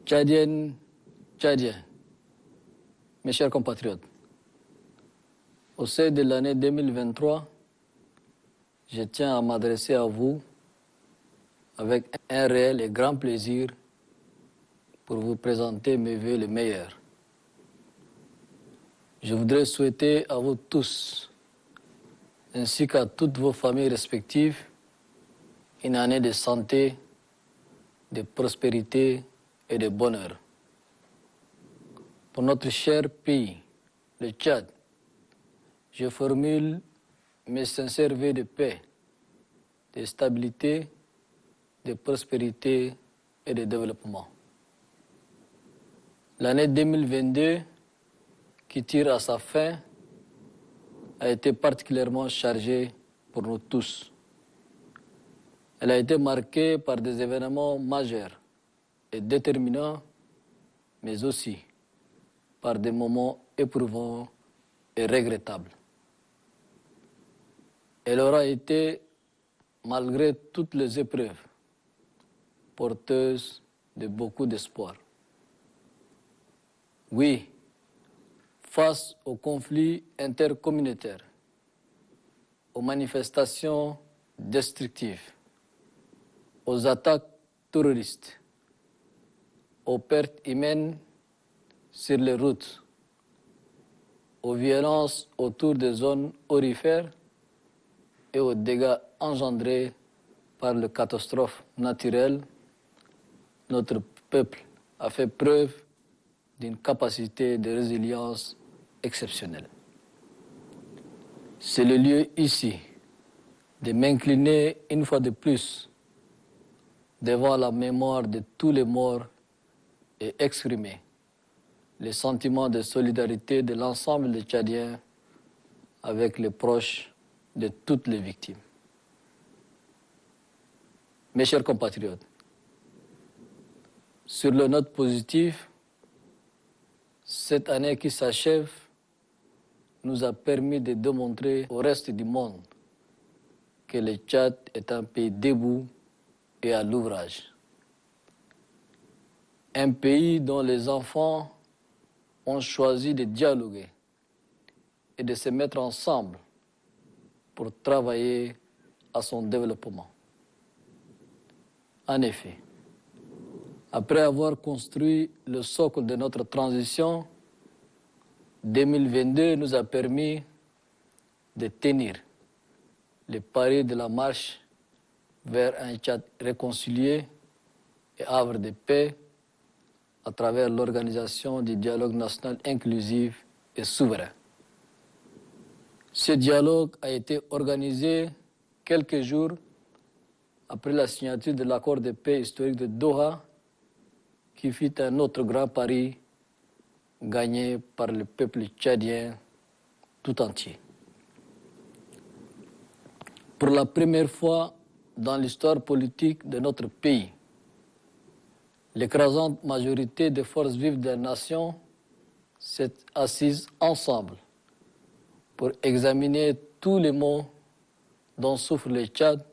Tchadiennes, Tchadiens, mes chers compatriotes, au sein de l'année 2023, je tiens à m'adresser à vous avec un réel et grand plaisir pour vous présenter mes vœux les meilleurs. Je voudrais souhaiter à vous tous, ainsi qu'à toutes vos familles respectives, une année de santé, de prospérité et de bonheur. Pour notre cher pays, le Tchad, je formule mes sincères vœux de paix, de stabilité, de prospérité et de développement. L'année 2022, qui tire à sa fin, a été particulièrement chargée pour nous tous. Elle a été marquée par des événements majeurs et déterminants, mais aussi par des moments éprouvants et regrettables. Elle aura été, malgré toutes les épreuves, porteuse de beaucoup d'espoir. Oui, face aux conflits intercommunautaires, aux manifestations destructives, aux attaques terroristes, aux pertes humaines sur les routes, aux violences autour des zones aurifères et aux dégâts engendrés par les catastrophes naturelles, notre peuple a fait preuve d'une capacité de résilience exceptionnelle. C'est le lieu ici de m'incliner une fois de plus devant la mémoire de tous les morts et exprimer les sentiments de solidarité de l'ensemble des Tchadiens avec les proches de toutes les victimes. Mes chers compatriotes, sur le note positive, cette année qui s'achève nous a permis de démontrer au reste du monde que le Tchad est un pays debout et à l'ouvrage. Un pays dont les enfants ont choisi de dialoguer et de se mettre ensemble pour travailler à son développement. En effet, après avoir construit le socle de notre transition, 2022 nous a permis de tenir les paris de la marche vers un Tchad réconcilié et havre de paix à travers l'organisation du dialogue national inclusif et souverain. Ce dialogue a été organisé quelques jours après la signature de l'accord de paix historique de Doha, qui fut un autre grand pari gagné par le peuple tchadien tout entier. Pour la première fois dans l'histoire politique de notre pays, l'écrasante majorité des forces vives de la nation s'est assise ensemble pour examiner tous les maux dont souffre le Tchad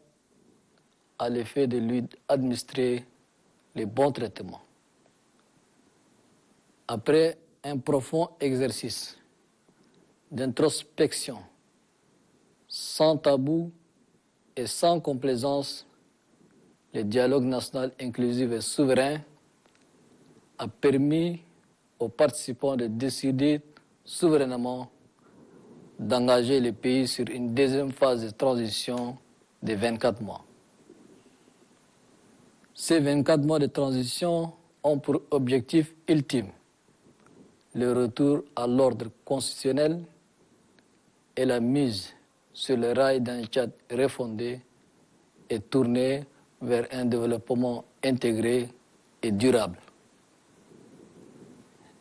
à l'effet de lui administrer les bons traitements. Après un profond exercice d'introspection, sans tabou et sans complaisance, le dialogue national inclusif et souverain a permis aux participants de décider souverainement d'engager le pays sur une deuxième phase de transition de 24 mois. Ces 24 mois de transition ont pour objectif ultime le retour à l'ordre constitutionnel et la mise sur le rail d'un Tchad refondé et tourné vers un développement intégré et durable.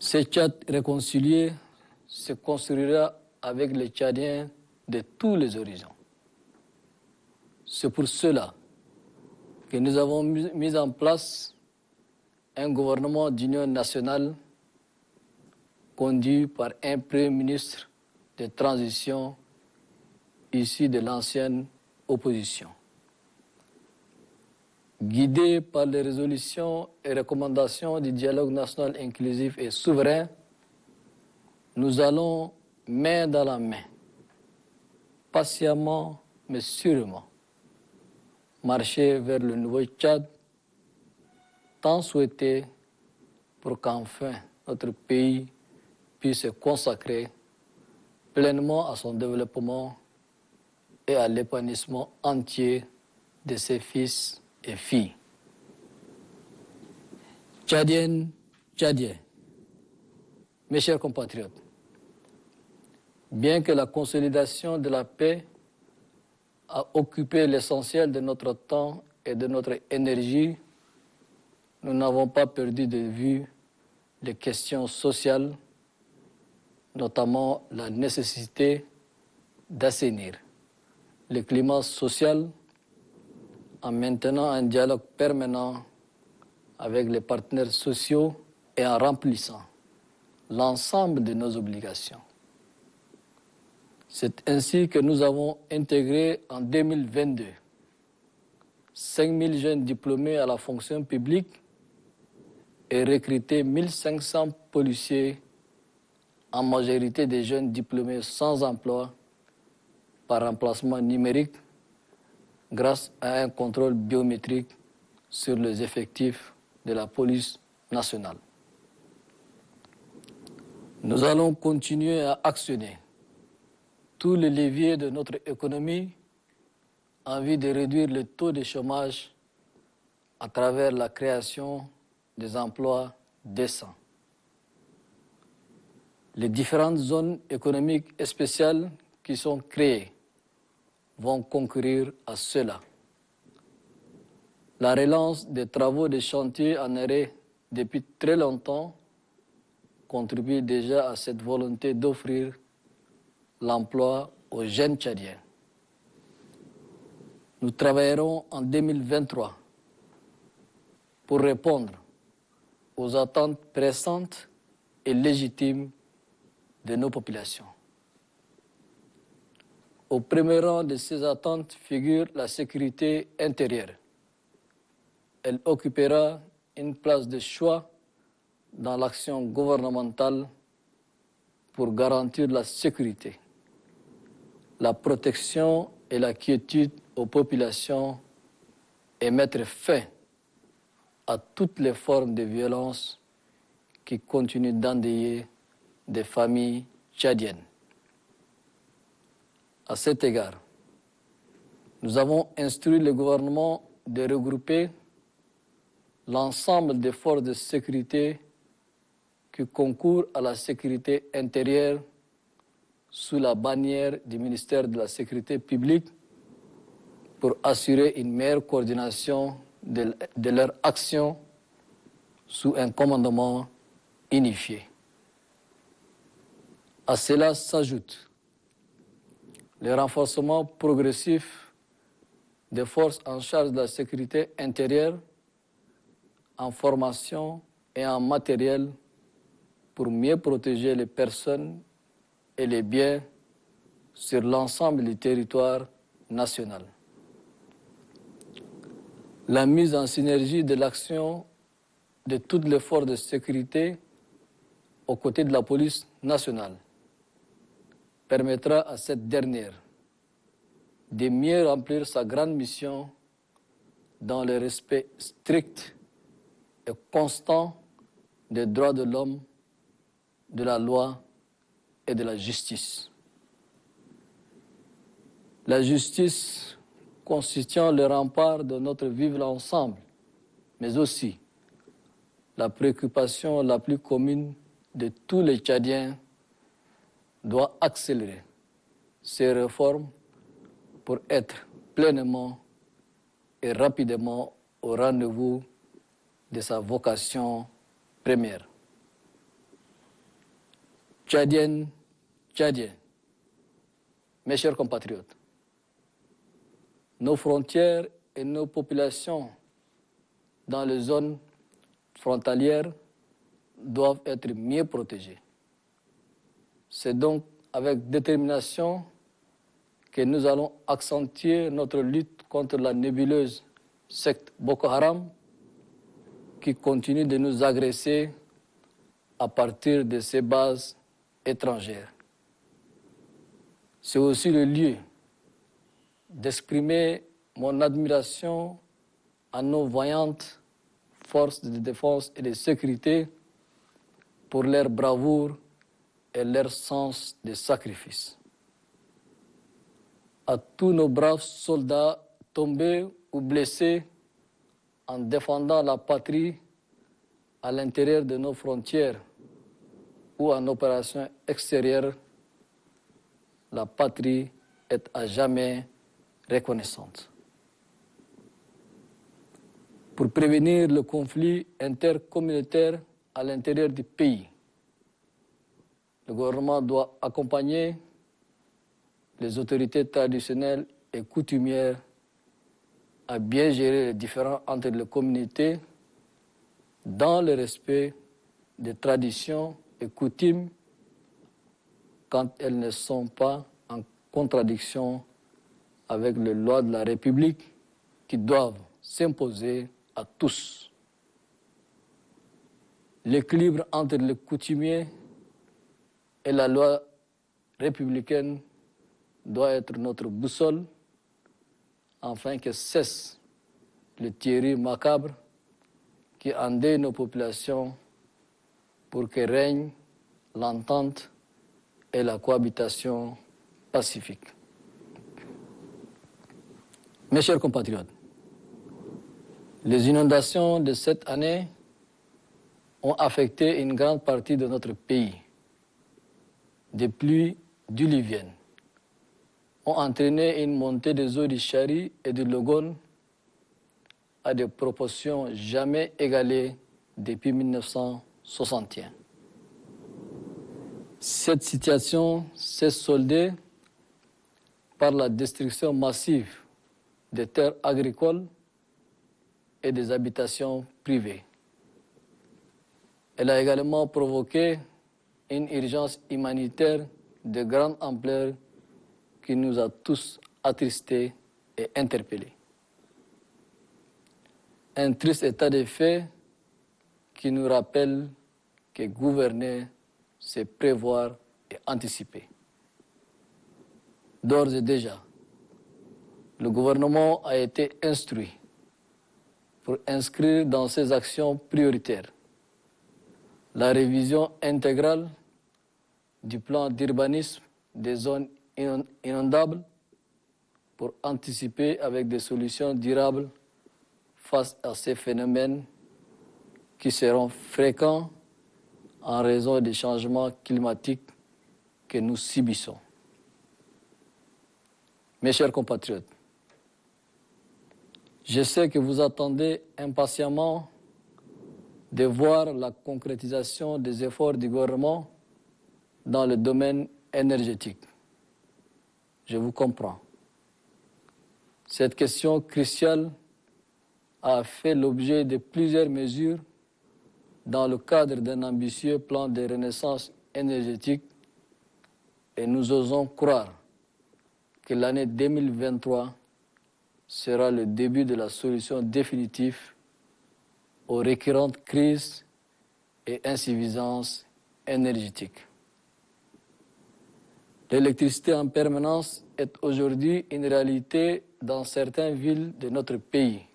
Ce Tchad réconcilié se construira avec les Tchadiens de tous les horizons. C'est pour cela que nous avons mis en place un gouvernement d'union nationale conduit par un Premier ministre de transition issu de l'ancienne opposition. guidés par les résolutions et recommandations du dialogue national inclusif et souverain, nous allons main dans la main, patiemment mais sûrement, marcher vers le nouveau Tchad, tant souhaité pour qu'enfin notre pays puisse se consacrer pleinement à son développement et à l'épanouissement entier de ses fils et filles. Tchadiennes, Tchadiens, mes chers compatriotes, bien que la consolidation de la paix a occupé l'essentiel de notre temps et de notre énergie, nous n'avons pas perdu de vue les questions sociales, notamment la nécessité d'assainir le climat social en maintenant un dialogue permanent avec les partenaires sociaux et en remplissant l'ensemble de nos obligations. C'est ainsi que nous avons intégré en 2022 5 000 jeunes diplômés à la fonction publique et recruté 1 500 policiers, en majorité des jeunes diplômés sans emploi, par remplacement numérique, grâce à un contrôle biométrique sur les effectifs de la police nationale. Nous allons continuer à actionner tous les leviers de notre économie en vue de réduire le taux de chômage à travers la création des emplois décents. Les différentes zones économiques spéciales qui sont créées vont concourir à cela. La relance des travaux de chantier en arrêt depuis très longtemps contribue déjà à cette volonté d'offrir l'emploi aux jeunes Tchadiens. Nous travaillerons en 2023 pour répondre aux attentes pressantes et légitimes de nos populations. Au premier rang de ces attentes figure la sécurité intérieure. Elle occupera une place de choix dans l'action gouvernementale pour garantir la sécurité, la protection et la quiétude aux populations et mettre fin à toutes les formes de violence qui continuent d'endeuiller des familles tchadiennes. À cet égard, nous avons instruit le gouvernement de regrouper l'ensemble des forces de sécurité qui concourent à la sécurité intérieure sous la bannière du ministère de la Sécurité publique pour assurer une meilleure coordination de leur action sous un commandement unifié. À cela s'ajoute le renforcement progressif des forces en charge de la sécurité intérieure en formation et en matériel pour mieux protéger les personnes et les biens sur l'ensemble du territoire national. La mise en synergie de l'action de toutes les forces de sécurité aux côtés de la police nationale permettra à cette dernière de mieux remplir sa grande mission dans le respect strict et constant des droits de l'homme, de la loi et de la justice. La justice constituant le rempart de notre vivre ensemble, mais aussi la préoccupation la plus commune de tous les Tchadiens, doit accélérer ces réformes pour être pleinement et rapidement au rendez-vous de sa vocation première. Tchadiennes, Tchadiens, mes chers compatriotes, nos frontières et nos populations dans les zones frontalières doivent être mieux protégées. C'est donc avec détermination que nous allons accentuer notre lutte contre la nébuleuse secte Boko Haram qui continue de nous agresser à partir de ses bases étrangères. C'est aussi le lieu d'exprimer mon admiration à nos vaillantes forces de défense et de sécurité pour leur bravoure et leur sens de sacrifice. À tous nos braves soldats tombés ou blessés en défendant la patrie à l'intérieur de nos frontières ou en opération extérieure, la patrie est à jamais reconnaissante. Pour prévenir le conflit intercommunautaire à l'intérieur du pays, le gouvernement doit accompagner les autorités traditionnelles et coutumières à bien gérer les différends entre les communautés dans le respect des traditions et coutumes quand elles ne sont pas en contradiction avec les lois de la République qui doivent s'imposer à tous. L'équilibre entre les coutumiers et la loi républicaine doit être notre boussole afin que cesse le théorie macabre qui endeuille nos populations pour que règne l'entente et la cohabitation pacifique. Mes chers compatriotes, les inondations de cette année ont affecté une grande partie de notre pays. Des pluies diluviennes ont entraîné une montée des eaux du Chari et du Logone à des proportions jamais égalées depuis 1961. Cette situation s'est soldée par la destruction massive des terres agricoles et des habitations privées. Elle a également provoqué une urgence humanitaire de grande ampleur qui nous a tous attristés et interpellés. Un triste état de fait qui nous rappelle que gouverner, c'est prévoir et anticiper. D'ores et déjà, le gouvernement a été instruit pour inscrire dans ses actions prioritaires la révision intégrale du plan d'urbanisme des zones inondables pour anticiper avec des solutions durables face à ces phénomènes qui seront fréquents en raison des changements climatiques que nous subissons. Mes chers compatriotes, je sais que vous attendez impatiemment de voir la concrétisation des efforts du gouvernement dans le domaine énergétique. Je vous comprends. Cette question cruciale a fait l'objet de plusieurs mesures dans le cadre d'un ambitieux plan de renaissance énergétique et nous osons croire que l'année 2023 sera le début de la solution définitive aux récurrentes crises et insuffisances énergétiques. L'électricité en permanence est aujourd'hui une réalité dans certaines villes de notre pays.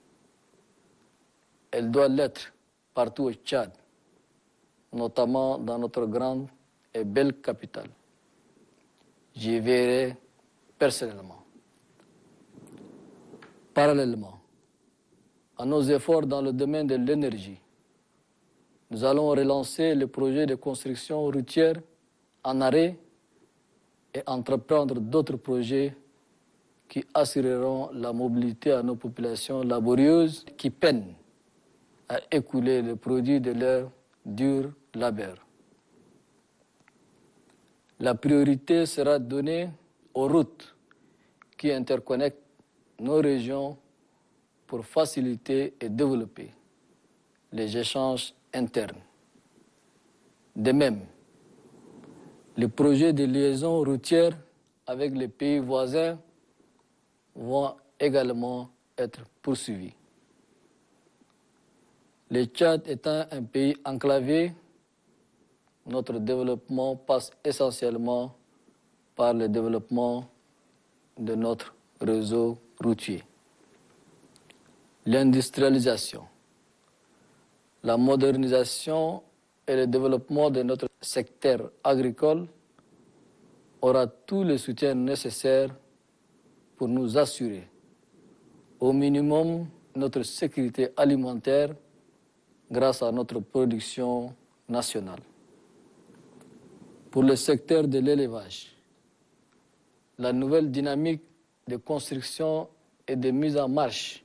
Elle doit l'être partout au Tchad, notamment dans notre grande et belle capitale. J'y verrai personnellement. Parallèlement à nos efforts dans le domaine de l'énergie, nous allons relancer le projet de construction routière en arrêt et entreprendre d'autres projets qui assureront la mobilité à nos populations laborieuses qui peinent à écouler le produit de leur dur labeur. La priorité sera donnée aux routes qui interconnectent nos régions pour faciliter et développer les échanges internes. De même, les projets de liaison routière avec les pays voisins vont également être poursuivis. Le Tchad étant un pays enclavé, notre développement passe essentiellement par le développement de notre réseau routier. L'industrialisation, la modernisation et le développement de notre secteur agricole aura tout le soutien nécessaire pour nous assurer au minimum notre sécurité alimentaire grâce à notre production nationale. Pour le secteur de l'élevage, la nouvelle dynamique de construction et de mise en marche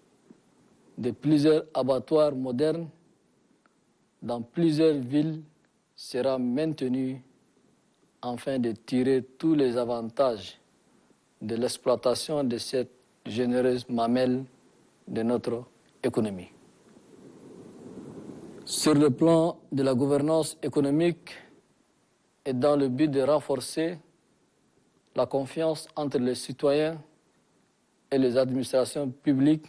de plusieurs abattoirs modernes dans plusieurs villes sera maintenue afin de tirer tous les avantages de l'exploitation de cette généreuse mamelle de notre économie. Sur le plan de la gouvernance économique et dans le but de renforcer la confiance entre les citoyens et les administrations publiques,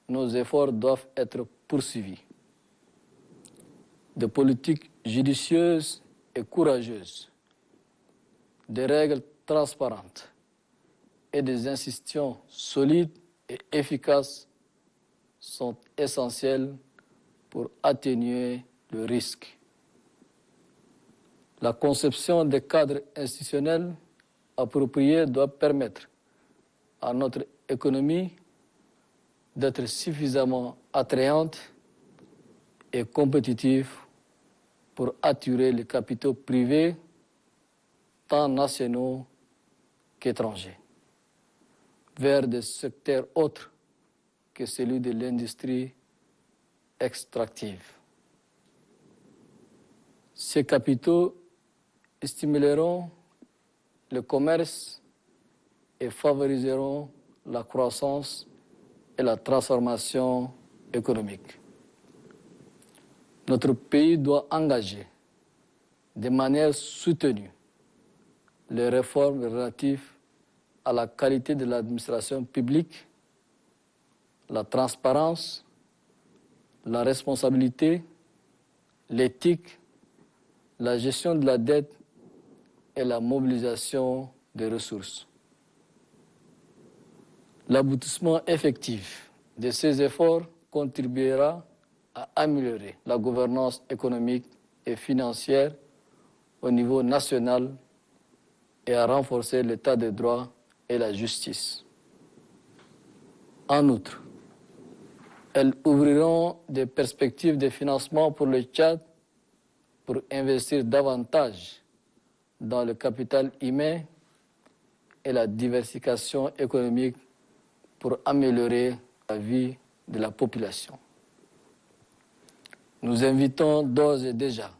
nos efforts doivent être poursuivis. Des politiques judicieuses et courageuses, des règles transparentes et des institutions solides et efficaces sont essentielles pour atténuer le risque. La conception des cadres institutionnels appropriés doit permettre à notre économie d'être suffisamment attrayante et compétitive pour attirer les capitaux privés, tant nationaux qu'étrangers, vers des secteurs autres que celui de l'industrie extractive. Ces capitaux stimuleront le commerce et favoriseront la croissance et la transformation économique. Notre pays doit engager de manière soutenue les réformes relatives à la qualité de l'administration publique, la transparence, la responsabilité, l'éthique, la gestion de la dette et la mobilisation des ressources. L'aboutissement effectif de ces efforts contribuera à améliorer la gouvernance économique et financière au niveau national et à renforcer l'état de droit et la justice. En outre, elles ouvriront des perspectives de financement pour le Tchad pour investir davantage dans le capital humain et la diversification économique pour améliorer la vie de la population. Nous invitons d'ores et déjà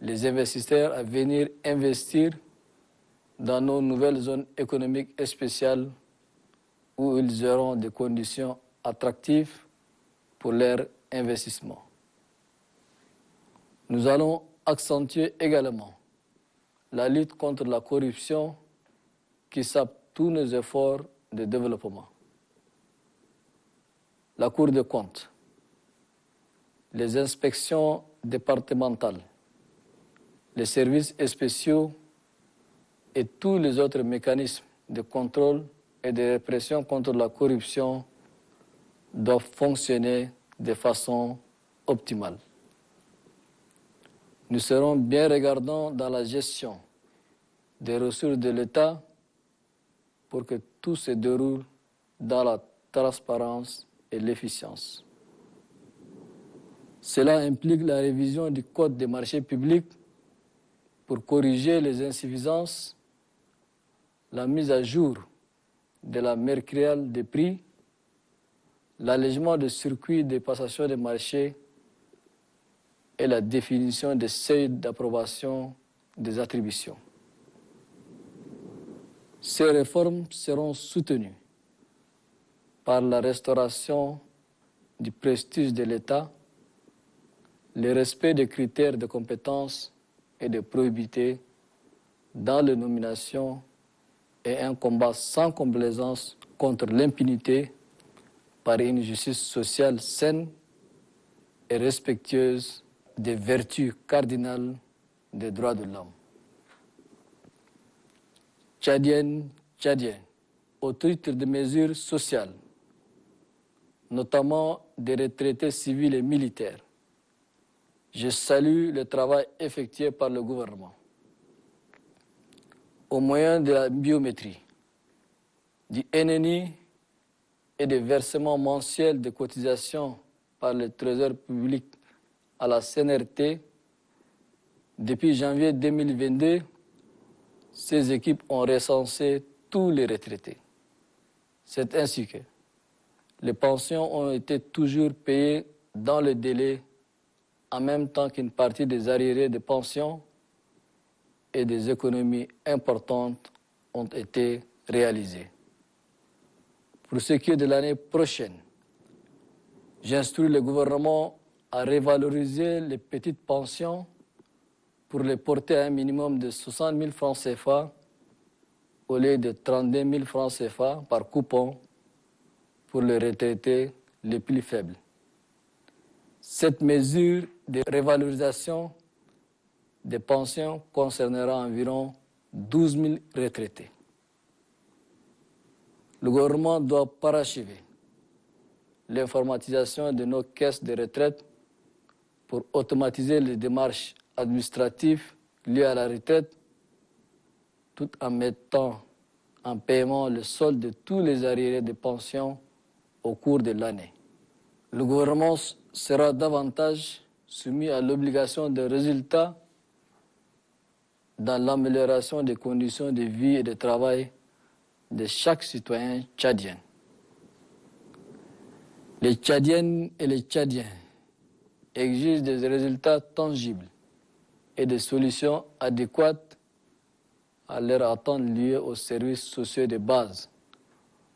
les investisseurs à venir investir dans nos nouvelles zones économiques spéciales où ils auront des conditions attractives pour leur investissement. Nous allons accentuer également la lutte contre la corruption qui sape tous nos efforts de développement. La Cour des comptes, les inspections départementales, les services spéciaux et tous les autres mécanismes de contrôle et de répression contre la corruption doivent fonctionner de façon optimale. Nous serons bien regardants dans la gestion des ressources de l'État pour que tout se déroule dans la transparence et l'efficience. Cela implique la révision du Code des marchés publics pour corriger les insuffisances, la mise à jour de la mercuriale des prix, l'allègement des circuits de passation des marchés et la définition des seuils d'approbation des attributions. Ces réformes seront soutenues par la restauration du prestige de l'État, le respect des critères de compétence et de probité dans les nominations et un combat sans complaisance contre l'impunité par une justice sociale saine et respectueuse des vertus cardinales des droits de l'homme. Tchadiennes, Tchadiens, au titre de mesures sociales, notamment des retraités civils et militaires, je salue le travail effectué par le gouvernement. Au moyen de la biométrie, du NNI et des versements mensuels de cotisations par le Trésor public à la CNRT, depuis janvier 2022, ces équipes ont recensé tous les retraités. C'est ainsi que les pensions ont été toujours payées dans le délai, en même temps qu'une partie des arriérés de pension et des économies importantes ont été réalisées. Pour ce qui est de l'année prochaine, j'instruis le gouvernement à revaloriser les petites pensions pour les porter à un minimum de 60 000 francs CFA au lieu de 32 000 francs CFA par coupon pour les retraités les plus faibles. Cette mesure de revalorisation des pensions concernera environ 12 000 retraités. Le gouvernement doit parachever l'informatisation de nos caisses de retraite pour automatiser les démarches administratives liées à la retraite, tout en mettant en paiement le solde de tous les arriérés de pension au cours de l'année. Le gouvernement sera davantage soumis à l'obligation de résultats dans l'amélioration des conditions de vie et de travail de chaque citoyen tchadien. Les Tchadiennes et les Tchadiens exigent des résultats tangibles et des solutions adéquates à leurs attentes liées aux services sociaux de base,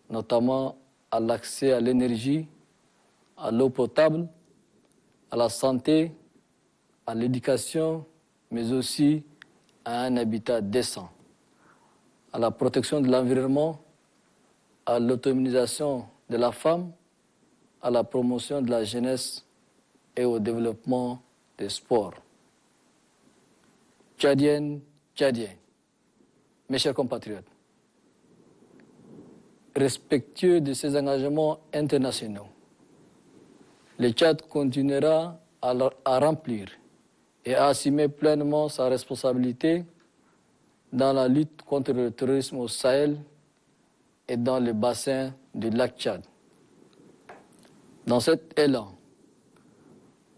notamment à l'accès à l'énergie, à l'eau potable, à la santé, à l'éducation, mais aussi à un habitat décent, à la protection de l'environnement, à l'autonomisation de la femme, à la promotion de la jeunesse et au développement des sports. Tchadiennes, Tchadiens, mes chers compatriotes, respectueux de ces engagements internationaux, le Tchad continuera à remplir et à assumer pleinement sa responsabilité dans la lutte contre le terrorisme au Sahel et dans le bassin du lac Tchad. Dans cet élan,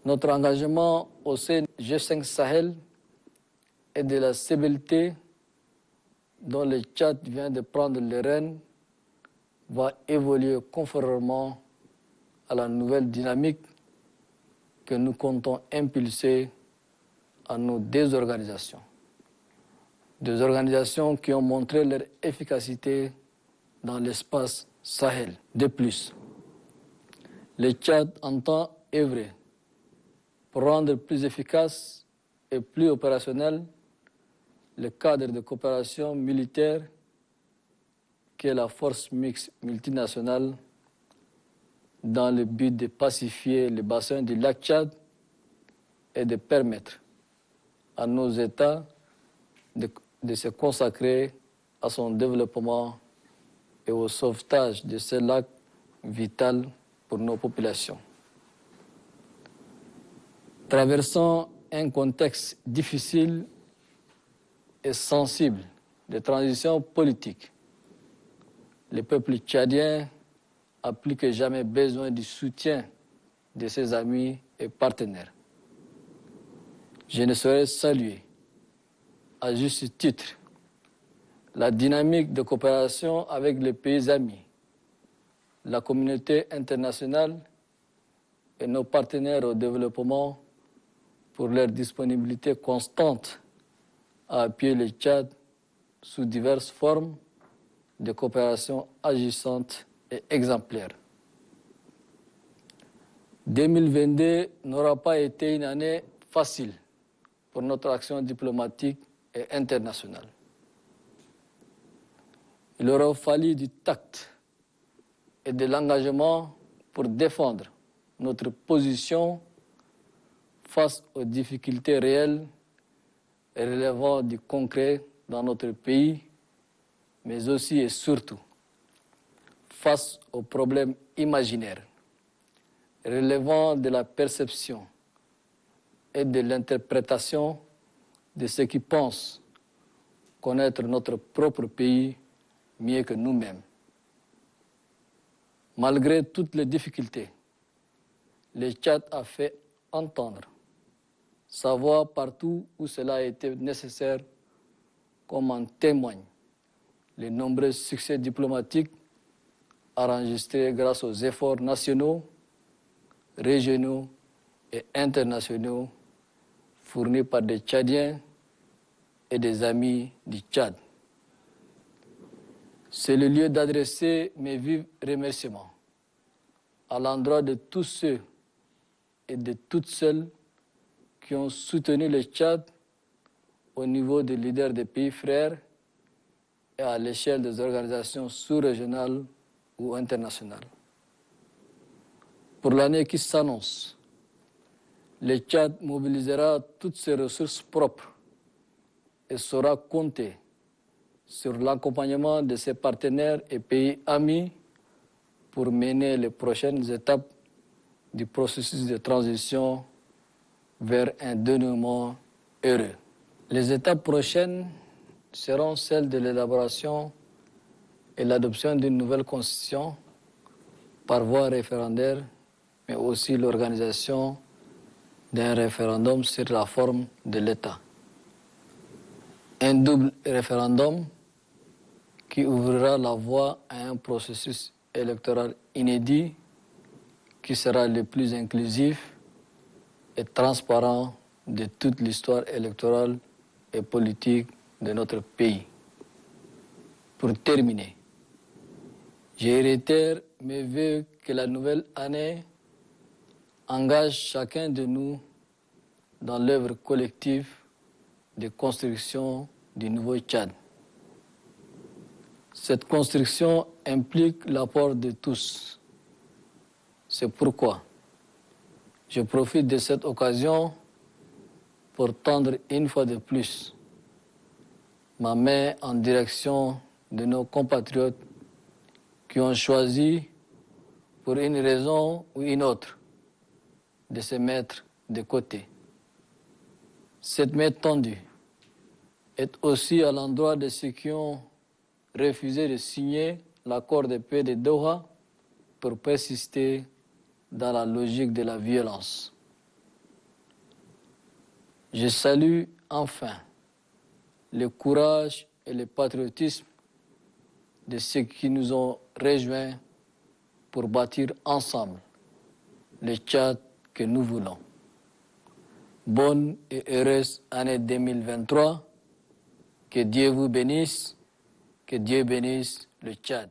notre engagement au sein du G5 Sahel et de la CBLT, dont le Tchad vient de prendre les rênes, va évoluer conformément à la nouvelle dynamique que nous comptons impulser à nos deux organisations. Deux organisations qui ont montré leur efficacité dans l'espace Sahel. De plus, le Tchad entend œuvrer pour rendre plus efficace et plus opérationnel le cadre de coopération militaire qu'est la force mixte multinationale dans le but de pacifier le bassin du lac Tchad et de permettre à nos États de se consacrer à son développement et au sauvetage de ce lac vital pour nos populations. Traversant un contexte difficile et sensible de transition politique, le peuple tchadien a plus que jamais besoin du soutien de ses amis et partenaires. Je ne saurais saluer, à juste titre, la dynamique de coopération avec les pays amis, la communauté internationale et nos partenaires au développement pour leur disponibilité constante à appuyer le Tchad sous diverses formes de coopération agissantes et exemplaires. 2022 n'aura pas été une année facile pour notre action diplomatique et internationale. Il aura fallu du tact et de l'engagement pour défendre notre position face aux difficultés réelles et relevant du concret dans notre pays, mais aussi et surtout face aux problèmes imaginaires relevant de la perception et de l'interprétation de ceux qui pensent connaître notre propre pays mieux que nous-mêmes. Malgré toutes les difficultés, le Tchad a fait entendre sa voix partout où cela a été nécessaire, comme en témoignent les nombreux succès diplomatiques enregistrés grâce aux efforts nationaux, régionaux et internationaux fournis par des Tchadiens et des amis du Tchad. C'est le lieu d'adresser mes vifs remerciements à l'endroit de tous ceux et de toutes celles qui ont soutenu le Tchad au niveau des leaders des pays frères et à l'échelle des organisations sous-régionales ou internationales. Pour l'année qui s'annonce, le Tchad mobilisera toutes ses ressources propres et saura compter sur l'accompagnement de ses partenaires et pays amis pour mener les prochaines étapes du processus de transition vers un dénouement heureux. Les étapes prochaines seront celles de l'élaboration et l'adoption d'une nouvelle constitution par voie référendaire, mais aussi l'organisation d'un référendum sur la forme de l'État. Un double référendum qui ouvrira la voie à un processus électoral inédit qui sera le plus inclusif et transparent de toute l'histoire électorale et politique de notre pays. Pour terminer, je réitère mes vœux que la nouvelle année engage chacun de nous dans l'œuvre collective de construction du nouveau Tchad. Cette construction implique l'apport de tous. C'est pourquoi je profite de cette occasion pour tendre une fois de plus ma main en direction de nos compatriotes qui ont choisi, pour une raison ou une autre, de se mettre de côté. Cette main tendue est aussi à l'endroit de ceux qui ont refusé de signer l'accord de paix de Doha pour persister dans la logique de la violence. Je salue enfin le courage et le patriotisme de ceux qui nous ont rejoints pour bâtir ensemble le Tchad que nous voulons. Bonne et heureuse année 2023. Que Dieu vous bénisse, que Dieu bénisse le Tchad.